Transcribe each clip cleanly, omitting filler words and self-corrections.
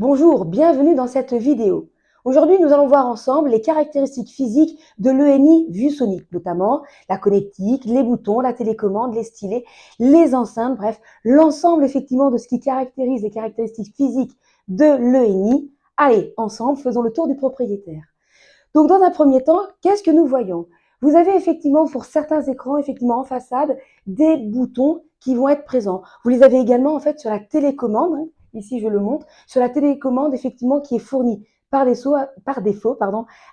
Bonjour, bienvenue dans cette vidéo. Aujourd'hui, nous allons voir ensemble les caractéristiques physiques de l'ENI VueSonic, notamment la connectique, les boutons, la télécommande, les stylets, les enceintes, bref, l'ensemble effectivement de ce qui caractérise les caractéristiques physiques de l'ENI. Allez, ensemble, faisons le tour du propriétaire. Donc, dans un premier temps, qu'est-ce que nous voyons? Vous avez effectivement pour certains écrans, effectivement en façade, des boutons qui vont être présents. Vous les avez également en fait sur la télécommande, hein, ici je le montre, sur la télécommande effectivement qui est fournie par défaut,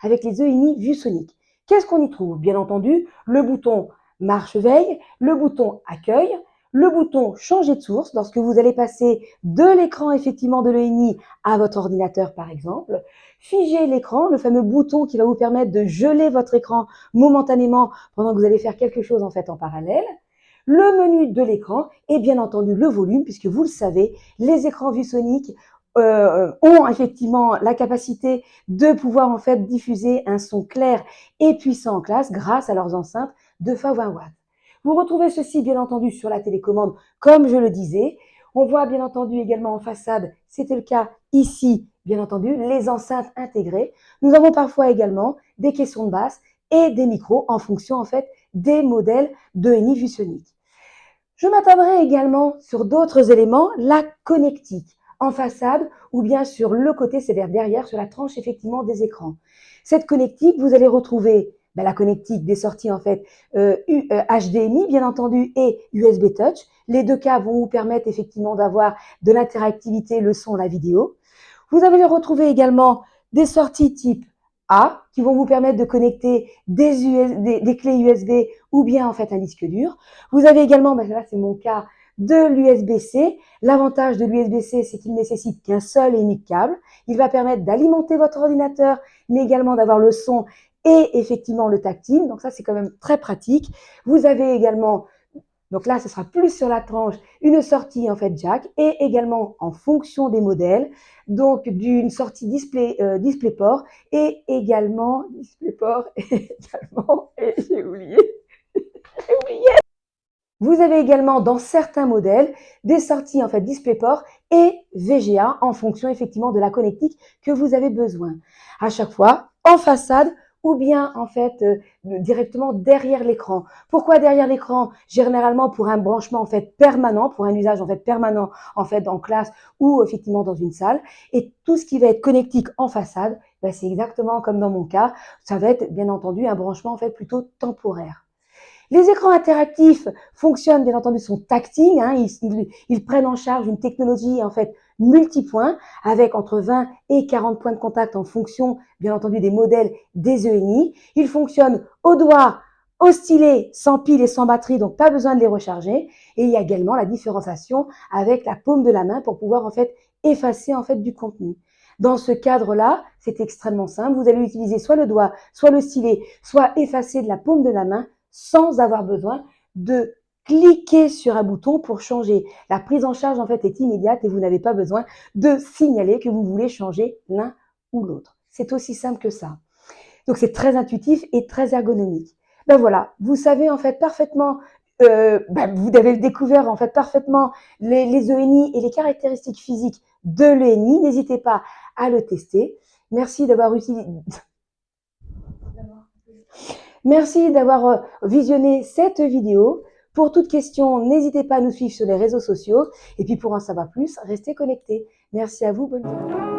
avec les ENI VueSonic. Qu'est-ce qu'on y trouve? Bien entendu, le bouton marche-veille, le bouton accueil, le bouton changer de source lorsque vous allez passer de l'écran effectivement de l'ENI à votre ordinateur par exemple, figer l'écran, le fameux bouton qui va vous permettre de geler votre écran momentanément pendant que vous allez faire quelque chose en fait en parallèle, le menu de l'écran et bien entendu le volume, puisque vous le savez, les écrans VueSonic ont effectivement la capacité de pouvoir en fait diffuser un son clair et puissant en classe grâce à leurs enceintes de x 20 watts. Vous retrouvez ceci bien entendu sur la télécommande, comme je le disais. On voit bien entendu également en façade, c'était le cas ici, bien entendu, les enceintes intégrées. Nous avons parfois également des caissons de basse et des micros en fonction en fait des modèles de ENI VueSonic. Je m'attarderai également sur d'autres éléments, la connectique en façade ou bien sur le côté, c'est-à-dire derrière, sur la tranche effectivement des écrans. Cette connectique, vous allez retrouver la connectique des sorties en fait HDMI bien entendu et USB Touch. Les deux cas vont vous permettre effectivement d'avoir de l'interactivité, le son, la vidéo. Vous allez retrouver également des sorties type A qui vont vous permettre de connecter des clés USB ou bien en fait un disque dur. Vous avez également, là c'est mon cas, de l'USB-C. L'avantage de l'USB-C, c'est qu'il ne nécessite qu'un seul et unique câble. Il va permettre d'alimenter votre ordinateur, mais également d'avoir le son et effectivement le tactile. Donc ça, c'est quand même très pratique. Vous avez également, donc là, ce sera plus sur la tranche, une sortie en fait jack et également en fonction des modèles, donc d'une sortie DisplayPort et également DisplayPort et également, et j'ai oublié. Vous avez également dans certains modèles des sorties en fait DisplayPort et VGA en fonction effectivement de la connectique que vous avez besoin. À chaque fois en façade ou bien en fait directement derrière l'écran. Pourquoi derrière l'écran? Généralement pour un branchement en fait permanent, pour un usage en fait permanent en fait en classe ou effectivement dans une salle. Et tout ce qui va être connectique en façade, c'est exactement comme dans mon cas, ça va être bien entendu un branchement en fait plutôt temporaire. Les écrans interactifs fonctionnent, bien entendu, sont tactiles. Hein, ils prennent en charge une technologie en fait multipoint avec entre 20 et 40 points de contact en fonction, bien entendu, des modèles des ENI. Ils fonctionnent au doigt, au stylet, sans pile et sans batterie, donc pas besoin de les recharger. Et il y a également la différenciation avec la paume de la main pour pouvoir en fait effacer en fait du contenu. Dans ce cadre-là, c'est extrêmement simple. Vous allez utiliser soit le doigt, soit le stylet, soit effacer de la paume de la main sans avoir besoin de cliquer sur un bouton pour changer. La prise en charge en fait est immédiate et vous n'avez pas besoin de signaler que vous voulez changer l'un ou l'autre. C'est aussi simple que ça. Donc c'est très intuitif et très ergonomique. Ben voilà, vous savez en fait parfaitement, vous avez découvert en fait parfaitement les ENI et les caractéristiques physiques de l'ENI. N'hésitez pas à le tester. Merci d'avoir utilisé. Merci d'avoir visionné cette vidéo. Pour toute question, n'hésitez pas à nous suivre sur les réseaux sociaux. Et puis pour en savoir plus, restez connectés. Merci à vous, bonne journée.